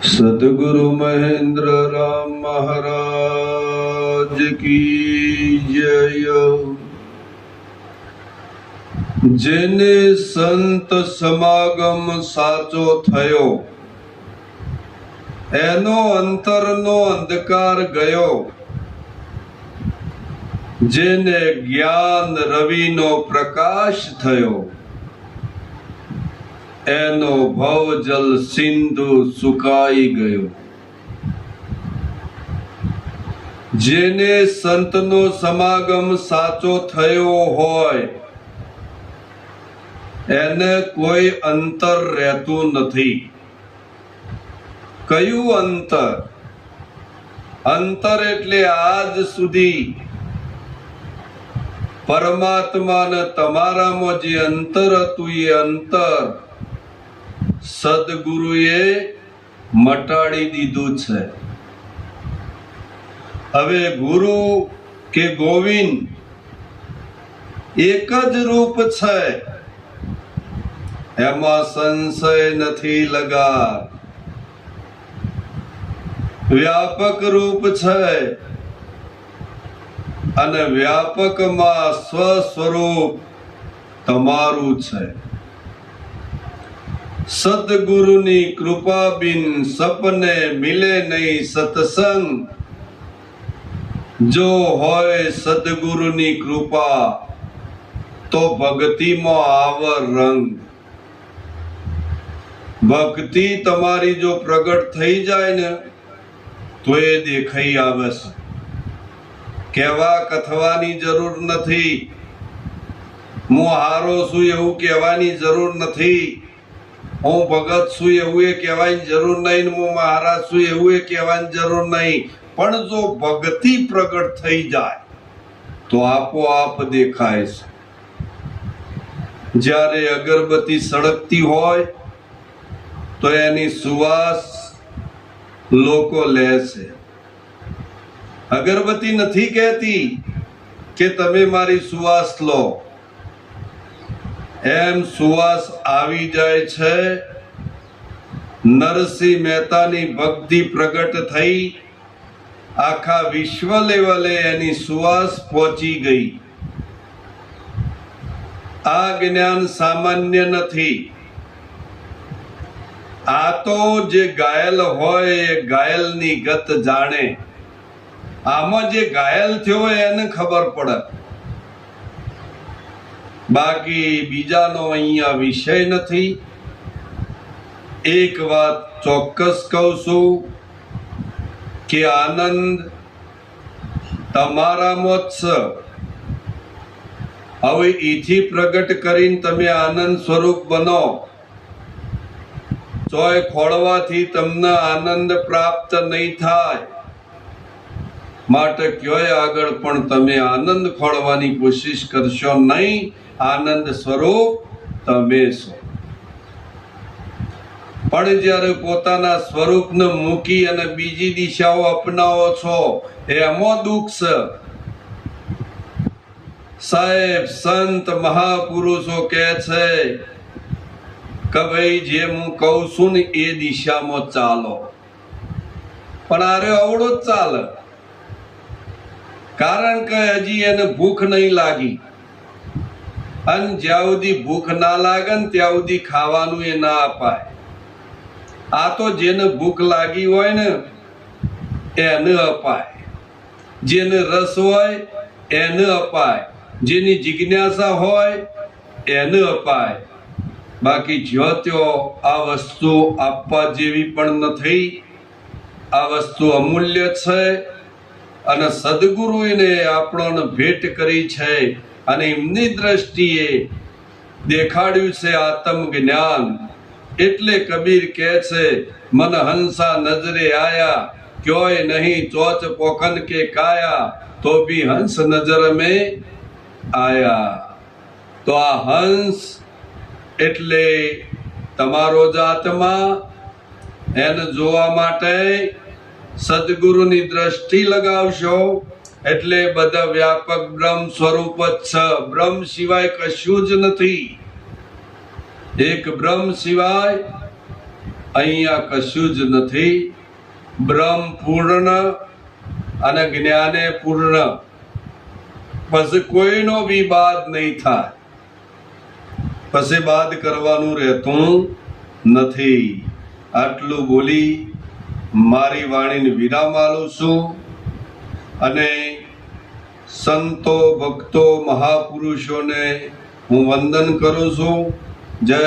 सद्गुरु महेंद्र राम महाराज की जय। जेने संत समागम साचो थयो एनो अंतरनो अंधकार गयो। जेने ज्ञान रविनो प्रकाश थयो एनो भवजल सिंधु सुकाई गयो। जेने संतनो समागम साचो थयो होय એને કોઈ અંતર રહેતું નથી। કયું અંતર? અંતર એટલે આજ સુધી પરમાત્માને તમારામાં જે અંતર હતું એ અંતર સદગુરુએ મટાડી દીધું છે। હવે ગુરુ કે ગોવિંદ એક જ રૂપ છે, એમાં સંશય નથી લગા। વ્યાપક રૂપ છે અને વ્યાપકમાં સ્વસ્વરૂપ તમારું છે। સદગુરુની કૃપા બિન સપને મિલે નહીં સત્સંગ। જો હોય સદગુરુની કૃપા તો ભક્તિમાં આવ રંગ। ભક્તિ તમારી જો પ્રગટ થઈ જાય ને તો એ દેખાઈ આવે છે। કહેવા કથવાની જરૂર નથી। હું હારો છું એવું કહેવાની જરૂર નથી। હું ભગત છું એવું એ કહેવાની જરૂર નહીં। હું મહારાજ છું એવું એ કહેવાની જરૂર નહીં। પણ જો ભક્તિ પ્રગટ થઈ જાય તો આપોઆપ દેખાય છે। જ્યારે અગરબત્તી સળગતી હોય તો એની સુવાસ લોકો લે છે। અગરબત્તી નથી કહેતી કે તમે મારી સુવાસ લો, એમ સુવાસ આવી જાય છે। નરસિંહ મહેતાની ભક્તિ પ્રગટ થઈ, આખા વિશ્વ લેવલે એની સુવાસ પહોંચી ગઈ। આ જ્ઞાન સામાન્ય નથી। આ તો જે ઘાયલ હોય એ ઘાયલની ગત જાણે। આમાં જે ઘાયલ થયો હોય એને ખબર પડે, બાકી બીજાનો અહીંયા વિષય નથી। એક વાત ચોક્કસ કહું છું કે આનંદ તમારામાં જ છે। હવે એથી પ્રગટ કરીને તમે આનંદ સ્વરૂપ બનો। ચોય ખોળવાથી તમને આનંદ પ્રાપ્ત નહીં થાય, માટે ક્યોય આગળ પણ તમે આનંદ ખોળવાની કોશિશ કરશો નહીં। આનંદ સ્વરૂપ તમે છો। પણ જ્યારે પોતાના સ્વરૂપને મૂકી અને બીજી દિશાઓ અપનાવો છો એમાં દુઃખ છે। સાહેબ સંત મહાપુરુષો કહે છે કે ભાઈ જે હું કહું છું ને એ દિશામાં ચાલો, પણ આરે અવળો જ ચાલે। કારણ કે હજી એને ભૂખ નહીં લાગી, અને જ્યાં સુધી ભૂખ ના લાગે ને ત્યાં સુધી ખાવાનું એ ના અપાય। આ તો જેને ભૂખ લાગી હોય ને એને અપાય, જેને રસ હોય એને અપાય, જેની જિજ્ઞાસા હોય એને અપાય। બાકી જ્યો ત્યો આ વસ્તુ આપવા જેવી પણ નથી। આ વસ્તુ અમૂલ્ય છે અને સદગુરુએ આપણને ભેટ કરી છે અને એમની દ્રષ્ટિએ દેખાડ્યું છે આત્મ જ્ઞાન। એટલે કબીર કહે છે મન હંસા નજરે આયા, ક્યોય નહીં ચોચ પોખન કે કાયા, તો भी હંસ નજર में आया। તો આ હંસ એટલે તમારો જ આત્મા, એને જોવા માટે સદગુરુની દ્રષ્ટિ લગાવશો એટલે બધા વ્યાપક બ્રહ્મ સ્વરૂપ જ છે। બ્રહ્મ સિવાય કશું જ નથી। એક બ્રહ્મ સિવાય અહીંયા કશું જ નથી. બ્રહ્મ પૂર્ણ અને જ્ઞાને પૂર્ણ, પછી કોઈનો બી બાદ નહીં થાય, પછી બાદ કરવાનું રહેતું નથી. આટલું બોલી મારી વાણીને વિરામ આલું છું અને સંતો ભક્તો મહાપુરુષોને હું વંદન કરું છું. જય